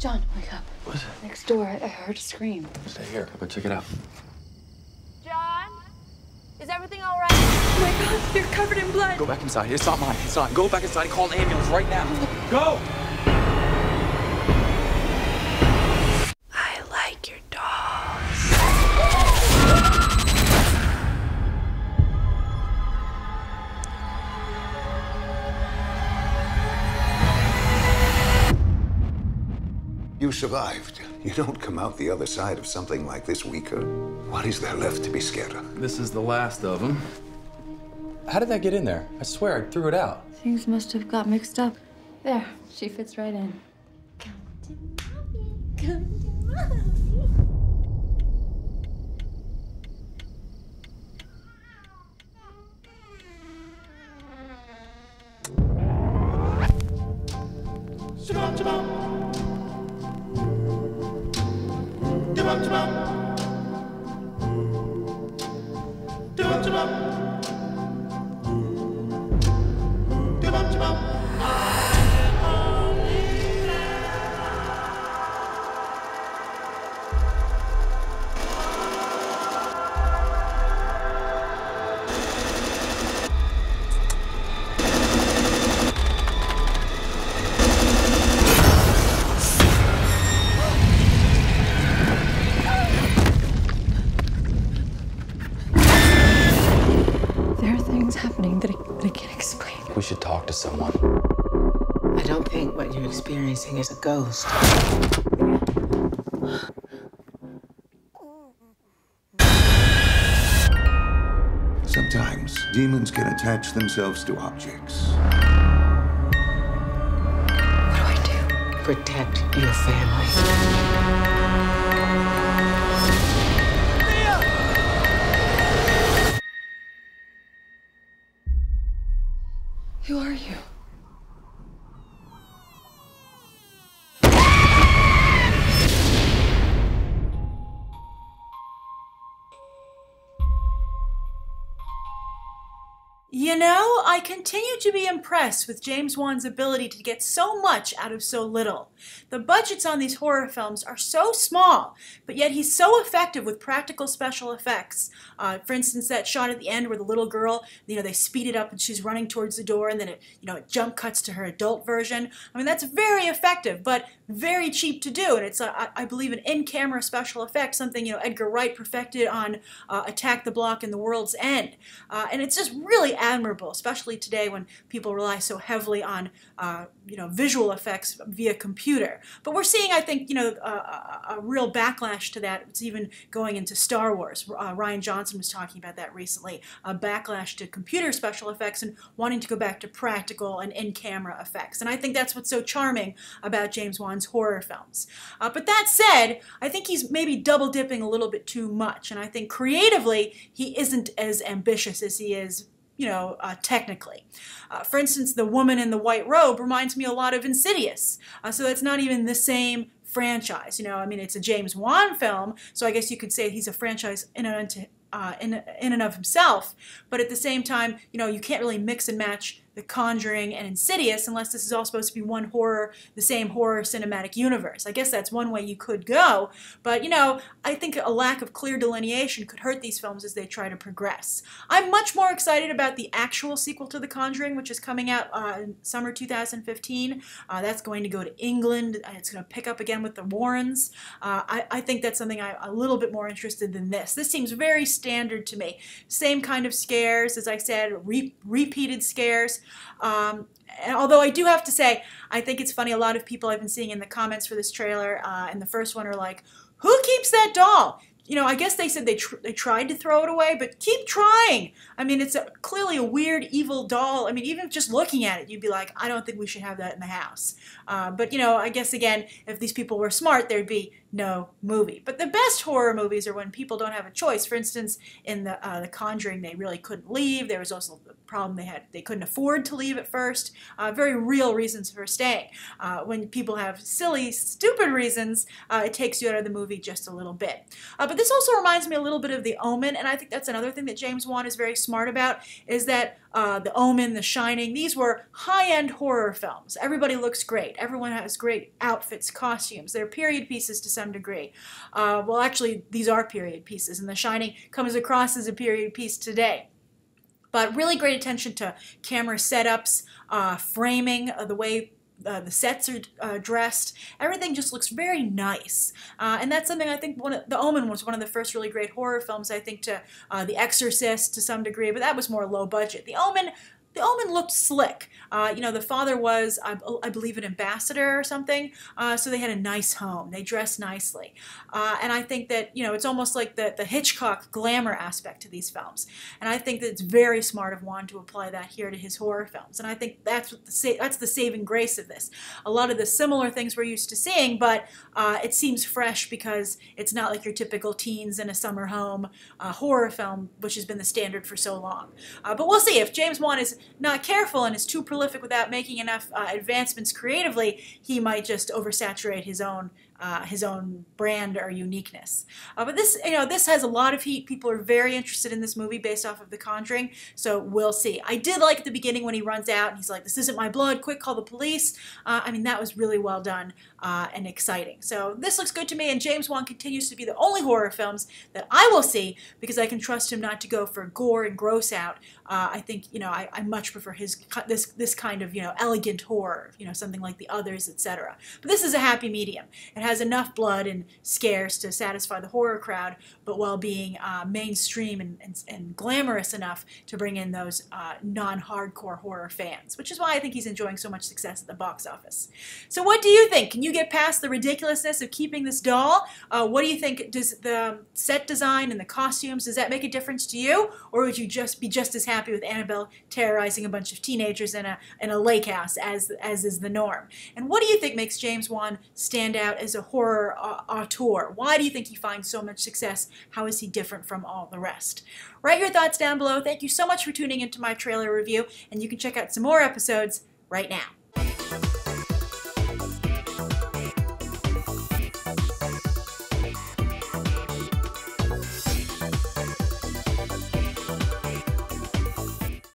John, wake up. What is it? Next door, I heard a scream. Stay here. I'll go check it out. John? Is everything all right? Oh my God, you're covered in blood. Go back inside. It's not mine. It's not. Go back inside and call an ambulance right now. Go! I like your dolls. You survived. You don't come out the other side of something like this weaker. What is there left to be scared of? This is the last of them. How did that get in there? I swear I threw it out. Things must have got mixed up. There, she fits right in. Come to mommy, come to mommy. Shabam, shabam. Shabam, shabam. Shabam, shabam. Shabam, shabam. There are things happening that I can't explain. We should talk to someone. I don't think what you're experiencing is a ghost. Sometimes demons can attach themselves to objects. What do I do? Protect your family. Who are you? You know, I continue to be impressed with James Wan's ability to get so much out of so little. The budgets on these horror films are so small, but yet he's so effective with practical special effects. For instance, that shot at the end where the little girl, they speed it up and she's running towards the door, and then it jump cuts to her adult version. I mean, that's very effective, but very cheap to do, and it's, I believe, an in-camera special effect, something Edgar Wright perfected on Attack the Block and The World's End. And it's just really admirable, especially today when people rely so heavily on visual effects via computer. But we're seeing, I think, a real backlash to that. It's even going into Star Wars. Rian Johnson was talking about that recently, a backlash to computer special effects and wanting to go back to practical and in-camera effects. And I think that's what's so charming about James Wan's horror films. But that said, I think he's maybe double dipping a little bit too much, and I think creatively he isn't as ambitious as he is technically. For instance, the woman in the white robe reminds me a lot of Insidious. So that's not even the same franchise. I mean, it's a James Wan film, so I guess you could say he's a franchise in and of himself. But at the same time, you can't really mix and match The Conjuring and Insidious unless this is all supposed to be one horror, the same horror cinematic universe. I guess that's one way you could go, but I think a lack of clear delineation could hurt these films as they try to progress. I'm much more excited about the actual sequel to The Conjuring, which is coming out in summer 2015. That's going to go to England, and it's going to pick up again with the Warrens. I think that's something I'm a little bit more interested in this. This seems very standard to me. Same kind of scares, as I said, repeated scares. And although I do have to say, I think it's funny, a lot of people I've been seeing in the comments for this trailer and the first one are like, who keeps that doll? I guess they said they tried to throw it away, but keep trying. I mean, it's clearly a weird, evil doll. I mean, even just looking at it, you'd be like, I don't think we should have that in the house. But I guess, again, if these people were smart, there'd be no movie. But the best horror movies are when people don't have a choice. For instance, in the Conjuring, they really couldn't leave. There was also the problem they couldn't afford to leave at first. Very real reasons for staying. When people have silly, stupid reasons, it takes you out of the movie just a little bit. But this also reminds me a little bit of The Omen, and I think that's another thing that James Wan is very smart about, is that The Omen, The Shining. These were high-end horror films. Everybody looks great. Everyone has great outfits, costumes. They're period pieces to some degree. Well, actually, these are period pieces, and The Shining comes across as a period piece today. But really great attention to camera setups, framing, the way the sets are dressed. Everything just looks very nice. And that's something I think The Omen was one of the first really great horror films, I think, to The Exorcist to some degree, but that was more low budget. The Omen looked slick. You know, the father was, I believe, an ambassador or something, so they had a nice home. They dressed nicely. And I think that, you know, it's almost like the Hitchcock glamour aspect to these films. And I think that it's very smart of Wan to apply that here to his horror films. And I think that's the saving grace of this. A lot of the similar things we're used to seeing, but it seems fresh because it's not like your typical teens in a summer home horror film, which has been the standard for so long. But we'll see. If James Wan is not careful and is too prolific without making enough advancements creatively, he might just oversaturate his own brand or uniqueness. But this, you know, this has a lot of heat. People are very interested in this movie based off of The Conjuring, so we'll see. I did like at the beginning when he runs out and he's like, "This isn't my blood, quick, call the police." I mean, that was really well done and exciting. So this looks good to me, and James Wan continues to be the only horror films that I will see because I can trust him not to go for gore and gross out. I think, you know, I much prefer this kind of, you know, elegant horror, you know, something like The Others, etc. But this is a happy medium. It has enough blood and scares to satisfy the horror crowd, but while being mainstream and glamorous enough to bring in those non-hardcore horror fans, which is why I think he's enjoying so much success at the box office. So what do you think? Can you get past the ridiculousness of keeping this doll? What do you think? Does the set design and the costumes, does that make a difference to you? Or would you just be just as happy with Annabelle terrorizing a bunch of teenagers in a lake house as is the norm? And what do you think makes James Wan stand out as a horror auteur? Why do you think he finds so much success? How is he different from all the rest? Write your thoughts down below. Thank you so much for tuning into my trailer review, and you can check out some more episodes right now.